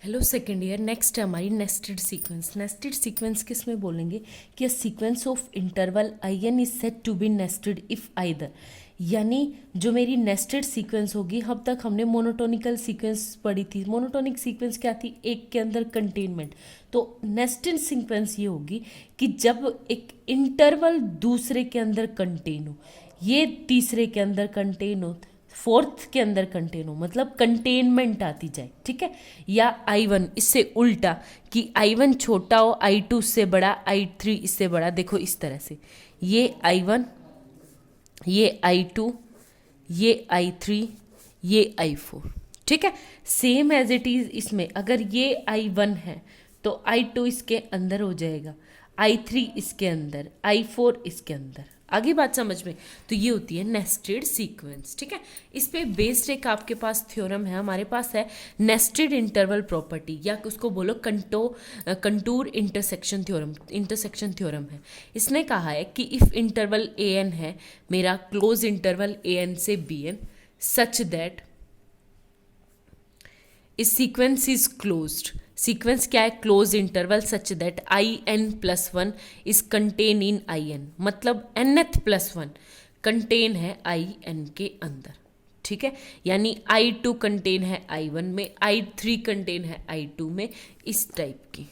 Hello second year. Next है हमारी nested sequence. Nested sequence किस में बोलेंगे कि a sequence of interval I n is said to be nested if either, यानी जो मेरी नेस्टेड सीक्वेंस होगी, अब तक हमने मोनोटोनिकल सीक्वेंस पढ़ी थी। मोनोटोनिक सीक्वेंस क्या थी? एक के अंदर कंटेनमेंट। तो नेस्टेड सीक्वेंस ये होगी कि जब एक इंटरवल दूसरे के अंदर कंटेन हो, ये तीसरे के अंदर कंटेन हो, फोर्थ के अंदर कंटेन हो, मतलब कंटेनमेंट आती जाए, ठीक है। या I1 इससे उल्टा कि I1 छोटा हो, I2 इससे बड़ा, I3 इससे बड़ा। देखो इस तरह से, ये I1, ये I2, ये I3, ये I4, ठीक है। सेम एज इट इज इसमें अगर ये I1 है तो I2 इसके अंदर हो जाएगा, I3 इसके अंदर, I4 इसके अंदर। आगे बात समझ में? तो ये होती है नेस्टेड सीक्वेंस, ठीक है। इस पे बेस्ड एक आपके पास थ्योरम है, हमारे पास है नेस्टेड इंटरवल प्रॉपर्टी, या उसको बोलो contour intersection theorem. Intersection theorem है। इसने कहा है कि इफ इंटरवल ए एन है, मेरा क्लोज इंटरवल ए एन से बी एन, सच दैट इस सीक्वेंस इज क्लोज्ड। सीक्वेंस क्या है? Close interval such that I n plus one is contain in I n, मतलब nth प्लस वन कंटेन है I N के अंदर, ठीक है। यानी I2 कंटेन है I1 में, I3 कंटेन है I2 में, इस टाइप की।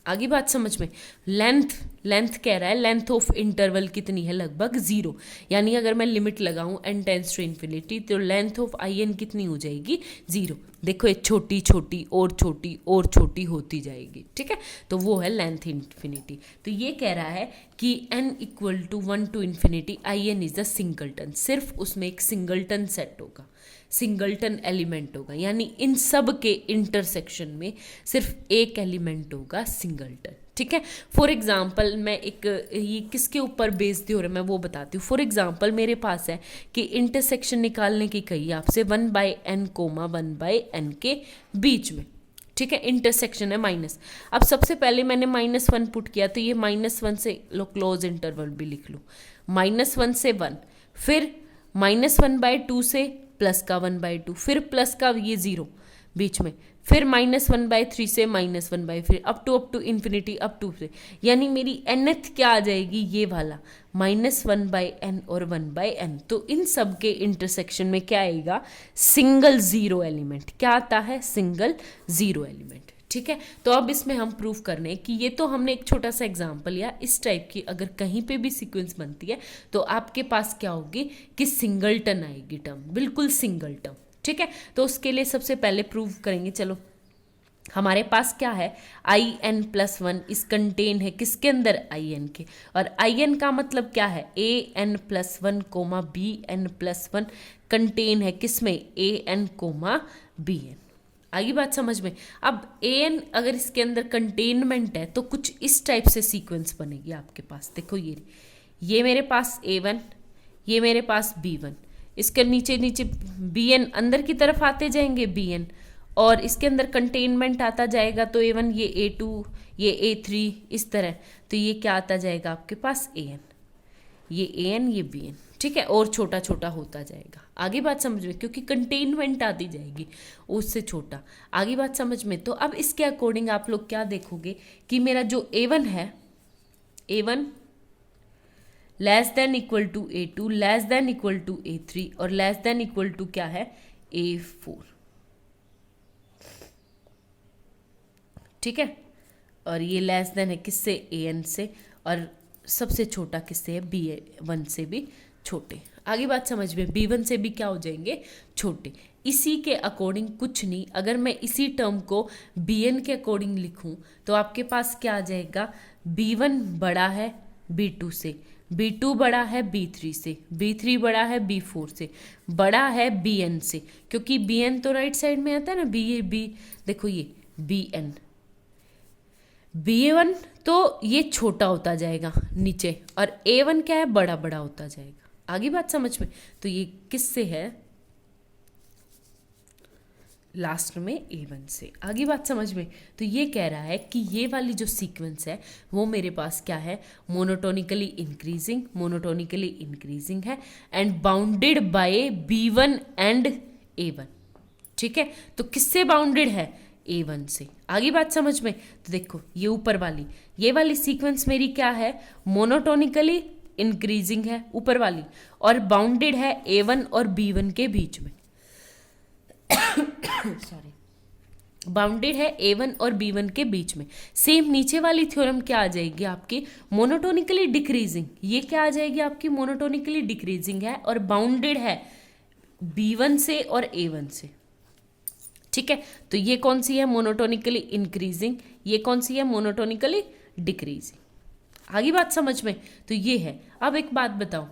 आगे बात समझ में? लेंथ कह रहा है, लेंथ ऑफ इंटरवल कितनी है? लगभग 0। यानी अगर मैं लिमिट लगाऊं n टेंस टू इन्फिनिटी, तो लेंथ ऑफ आई एन कितनी हो जाएगी? 0। देखो ये छोटी छोटी और छोटी और छोटी होती जाएगी, ठीक है। तो वो है लेंथ इन्फिनिटी। तो ये कह रहा है कि n equal to 1 to infinity I n is a singleton. सिर्फ उसमें एक सिंगलटन सेट होगा, सिंगलटन एलिमेंट होगा, यानी इन सब के इंटरसेक्शन में सिर्फ एक एलिमेंट होगा सिंगलटन, ठीक है। फॉर एग्जाम्पल मैं एक ये किसके ऊपर बेस्ड हो रहा है मैं वो बताती हूँ। फॉर एग्जाम्पल मेरे पास है कि इंटरसेक्शन निकालने की कही आपसे 1/n कोमा 1/n के बीच में, ठीक है। इंटरसेक्शन है माइनस। अब सबसे पहले मैंने -1 पुट किया, तो ये -1 से लो क्लोज इंटरवल भी लिख लो, -1 से 1, फिर -1/2 से प्लस का 1/2, फिर प्लस का ये 0 बीच में, फिर -1/3 से -1/, फिर up to infinity up to से, यानी मेरी nth क्या आ जाएगी? ये वाला -1/n और 1/n। तो इन सब के इंटरसेक्शन में क्या आएगा? Single zero element. क्या आता है? सिंगल जीरो एलिमेंट, ठीक है। तो अब इसमें हम प्रूव करने कि ये तो हमने एक छोटा सा एग्जांपल लिया। इस टाइप की अगर कहीं पे भी सीक्वेंस बनती है तो आपके पास क्या होगी कि सिंगलटन आएगी टर्म, बिल्कुल सिंगल टर्म, ठीक है। तो उसके लिए सबसे पहले प्रूव करेंगे। चलो हमारे पास क्या है? आई एन प्लस वन इस कंटेन है किसके अंदर? आई एन के। और आई एन का मतलब क्या है? A N plus one comma B N plus one contain है किसमें? A N comma B N. आगे बात समझ में? अब ए एन अगर इसके अंदर कंटेनमेंट है तो कुछ इस टाइप से सीक्वेंस बनेगी आपके पास। देखो ये मेरे पास A1, ये मेरे पास B1, इसके नीचे नीचे BN अंदर की तरफ आते जाएंगे BN, और इसके अंदर कंटेनमेंट आता जाएगा, तो A1, ये A2, ये A3, इस तरह। तो ये क्या आता जाएगा आपके पास? AN, ये AN, ये BN, ठीक है। और छोटा छोटा होता जाएगा। आगे बात समझ में? क्योंकि कंटेनमेंट आती जाएगी उससे छोटा। आगे बात समझ में? तो अब इसके अकॉर्डिंग आप लोग क्या देखोगे कि मेरा जो A1 है, A1 less than equal to A2, less than equal to A3, और लेस देन इक्वल टू क्या है? A4, ठीक है। और ये लेस देन है किससे? AN से, और सबसे छोटा किससे है? B1 से भी छोटे। आगे बात समझ में? B1 से भी क्या हो जाएंगे? छोटे। इसी के अकॉर्डिंग कुछ नहीं, अगर मैं इसी टर्म को BN के अकॉर्डिंग लिखूं तो आपके पास क्या आ जाएगा? B1 बड़ा है B2 से, B2 बड़ा है B3 से, B3 बड़ा है B4 से, बड़ा है BN से, क्योंकि BN तो राइट साइड में आता है ना, B देखो ये BN, B1 तो ये छोटा होता जाएगा नीचे, और A1 क्या है? बड़ा बड़ा होता जाएगा। आगे बात समझ में? तो ये किससे है? लास्ट में A1 से। आगे बात समझ में? तो ये कह रहा है कि ये वाली जो सीक्वेंस है वो मेरे पास क्या है? मोनोटोनिकली इंक्रीजिंग है, and bounded by B1 and A1, ठीक है। तो किससे बाउंडेड है? A1 से। आगे बात समझ में? तो देखो ये ऊपर वाली, ये वाली सीक्वेंस मेरी क्या है, मोनोटोनिकली इंक्रीजिंग है ऊपर वाली, और बाउंडेड है A1 और B1 के बीच में। सॉरी, बाउंडेड है A1 और B1 के बीच में। सेम नीचे वाली थ्योरम क्या आ जाएगी आपकी, मोनोटोनिकली डिक्रीजिंग। ये क्या आ जाएगी आपकी, मोनोटोनिकली डिक्रीजिंग है और बाउंडेड है B1 से और A1 से। ठीक है, तो ये कौन सी है, मोनोटोनिकली इंक्रीजिंग, ये कौन सी है, मोनोटोनिकली डिक्रीजिंग। आगे बात समझ में? तो ये है। अब एक बात बताओ,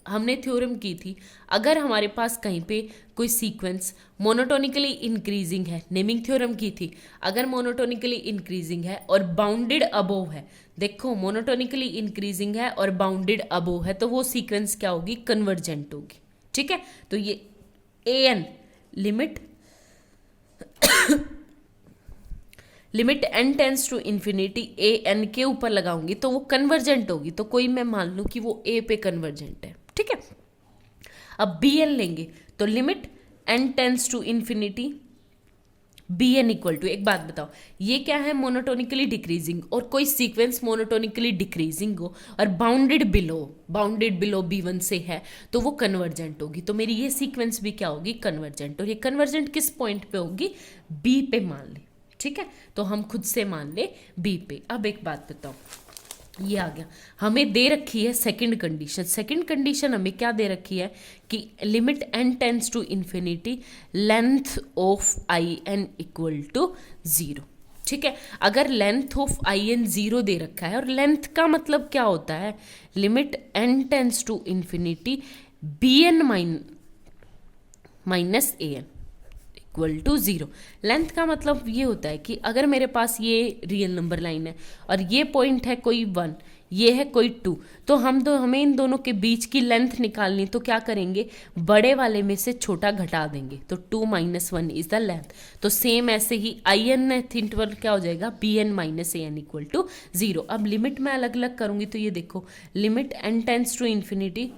हमने थ्योरम की थी, अगर हमारे पास कहीं पे कोई सीक्वेंस मोनोटोनिकली इंक्रीजिंग है, नेमिंग थ्योरम की थी, अगर मोनोटोनिकली इंक्रीजिंग है और बाउंडेड अबोव है, देखो मोनोटोनिकली इंक्रीजिंग है और बाउंडेड अबोव है, तो वो सीक्वेंस क्या होगी, कन्वर्जेंट होगी। ठीक है, तो ये an limit limit n tends to infinity a n के ऊपर लगाऊंगी तो वो कन्वर्जेंट होगी। तो कोई मैं मान लूँ कि वो a पे कन्वर्जेंट है। ठीक है, अब bn लेंगे तो limit n tends to infinity bn equal to, एक बात बताओ, ये क्या है, मोनोटोनिकली डिक्रीजिंग, और कोई सीक्वेंस मोनोटोनिकली डिक्रीजिंग हो और बाउंडेड बिलो b1 से है तो वो कन्वर्जेंट होगी। तो मेरी ये सीक्वेंस भी क्या होगी, कन्वर्जेंट। और ये कन्वर्जेंट किस पॉइंट पे होगी, b पे मान ले। ठीक है, तो हम खुद से मान ले b पे। अब एक बात बताओ, ये आ गया, हमें दे रखी है सेकंड कंडीशन। सेकंड कंडीशन हमें क्या दे रखी है कि limit n tends to infinity length of I n equal to 0। ठीक है, अगर लेंथ ऑफ आई एन 0 दे रखा है, और लेंथ का मतलब क्या होता है, limit n tends to infinity b n minus a n equal to 0। Length का मतलब ये होता है कि अगर मेरे पास ये रियल नंबर लाइन है और ये पॉइंट है कोई 1, ये है कोई 2, तो हमें इन दोनों के बीच की लेंथ निकालनी, तो क्या करेंगे, बड़े वाले में से छोटा घटा देंगे, तो 2 - 1 इज द लेंथ। तो सेम ऐसे ही आई एन इंटरवल क्या हो जाएगा, b n minus a n equal to 0। अब लिमिट मैं अलग अलग करूंगी तो ये देखो, limit n tends to infinity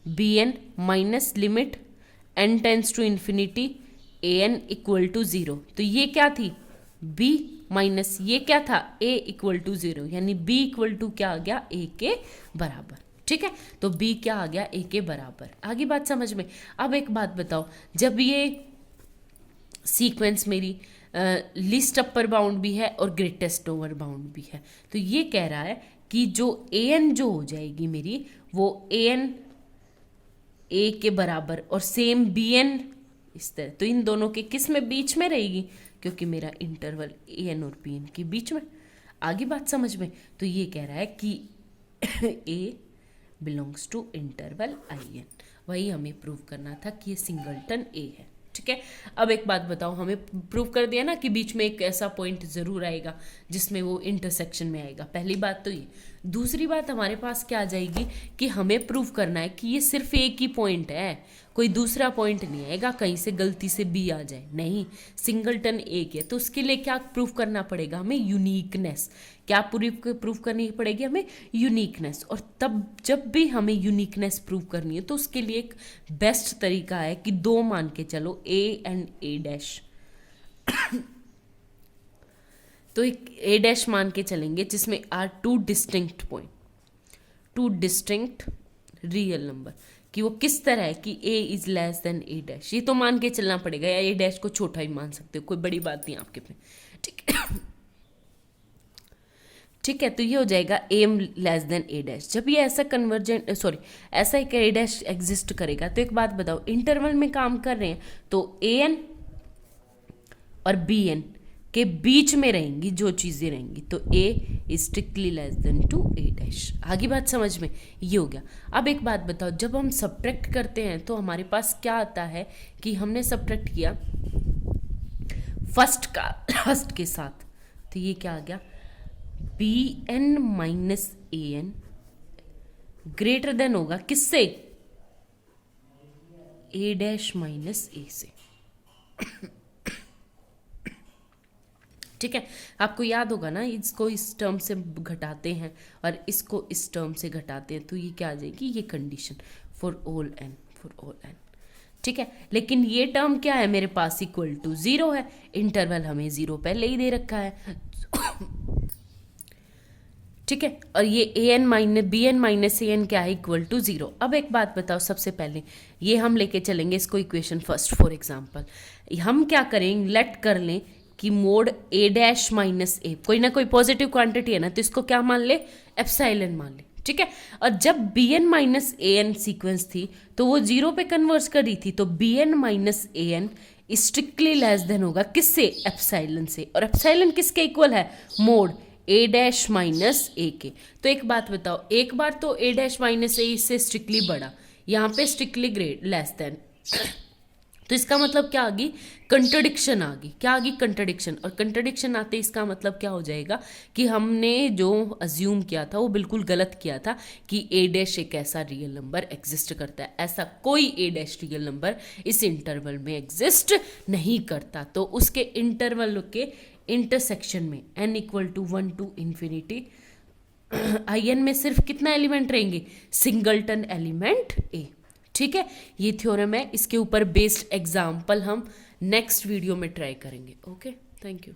b n minus limit n tends to infinity a n equal to 0। तो ये क्या थी, b माइनस ये क्या था, a इक्वल टू 0, यानी b इक्वल टू क्या आ गया, a के बराबर। ठीक है, तो b क्या आ गया, a के बराबर। आगे बात समझ में? अब एक बात बताओ, जब ये सीक्वेंस मेरी लिस्ट अपर बाउंड भी है और ग्रेटेस्ट लोअर बाउंड भी है, तो ये कह रहा है कि जो ए एन जो हो जाएगी मेरी, वो ए एन ए के बराबर और सेम बी एन इस तरह, तो इन दोनों के किस में बीच में रहेगी, क्योंकि मेरा इंटरवल ए एन और बी एन के बीच में। आगे बात समझ में? तो ये कह रहा है कि A belongs to interval I N, वही हमें प्रूव करना था कि ये सिंगलटन ए है। ठीक है, अब एक बात बताओ, हमें प्रूव कर दिया ना कि बीच में एक ऐसा पॉइंट ज़रूर आएगा जिसमें वो इंटरसेक्शन में आएगा। पहली बात तो ये। दूसरी बात हमारे पास क्या आ जाएगी कि हमें प्रूव करना है कि ये सिर्फ एक ही पॉइंट है, कोई दूसरा पॉइंट नहीं आएगा कहीं से गलती से बी आ जाए, नहीं, सिंगलटन एक है। तो उसके लिए क्या प्रूव करना पड़ेगा हमें, यूनिकनेस। क्या प्रूव करनी पड़ेगी हमें, यूनिकनेस। और तब जब भी हमें यूनिकनेस प्रूव करनी है तो उसके लिए एक बेस्ट तरीका है कि 2 मान के चलो, ए एंड ए डैश। तो एक ए डैश मान के चलेंगे जिसमें are 2 distinct point, 2 distinct real number, कि वो किस तरह है कि a is less than a dash. ये तो मान के चलना पड़ेगा, या ए डैश को छोटा ही मान सकते हो, कोई बड़ी बात नहीं आपके पे। ठीक है, ठीक है, तो ये हो जाएगा M less than a dash. जब ये ऐसा ऐसा एक ए डैश एग्जिस्ट करेगा, तो एक बात बताओ, इंटरवल में काम कर रहे हैं तो ए एन और बी एन के बीच में रहेंगी जो चीज़ें रहेंगी, तो a is strictly less than to a dash. आगे बात समझ में? ये हो गया। अब एक बात बताओ, जब हम सब्ट्रैक्ट करते हैं तो हमारे पास क्या आता है कि हमने सब्ट्रैक्ट किया फर्स्ट का लास्ट के साथ, तो ये क्या आ गया, B n minus a N greater than होगा किससे, ए डैश माइनस ए से। ठीक है, आपको याद होगा ना, इसको इस टर्म से घटाते हैं और इसको इस टर्म से घटाते हैं, तो ये क्या आ जाएगी, ये कंडीशन फॉर ऑल एन। ठीक है, लेकिन ये टर्म क्या है मेरे पास, इक्वल टू 0 है, इंटरवल हमें 0 पहले ही दे रखा है। ठीक है, और ये bn - an क्या है, इक्वल टू 0। अब एक बात बताओ, सबसे पहले ये हम लेके चलेंगे इसको इक्वेशन फर्स्ट। फॉर एग्जांपल हम क्या करेंगे, लेट कर लें कि मोड a' - a कोई ना कोई पॉजिटिव क्वांटिटी है ना, तो इसको क्या मान ले, एप्सिलॉन मान ले। ठीक है, और जब bn - an सीक्वेंस थी तो वो 0 पे कन्वर्स कर रही थी, तो bn - an strictly less then होगा किससे, एप्सिलॉन से। और एप्सिलॉन किसके इक्वल है, मोड a' - a के। तो एक बात बताओ, एक बार तो a' - a से स्ट्रिक्टली बड़ा, यहाँ पे स्ट्रिक्टली ग्रेट लेस देन, तो इसका मतलब क्या आ गई, कंट्रडिक्शन आ गई। क्या आ गई, कंट्रडिक्शन। और कंट्रडिक्शन आते इसका मतलब क्या हो जाएगा कि हमने जो अज्यूम किया था वो बिल्कुल गलत किया था कि a' एक ऐसा रियल नंबर एग्जिस्ट करता है। ऐसा कोई a' रियल नंबर इस इंटरवल में एग्जिस्ट नहीं करता। तो उसके इंटरवल के इंटरसेक्शन में n equal to 1 to infinity in में सिर्फ कितना एलिमेंट रहेंगे, सिंगलटन एलिमेंट a। ठीक है, ये थ्योरम है, इसके ऊपर बेस्ड एग्जाम्पल हम नेक्स्ट वीडियो में ट्राई करेंगे। Okay, thank you.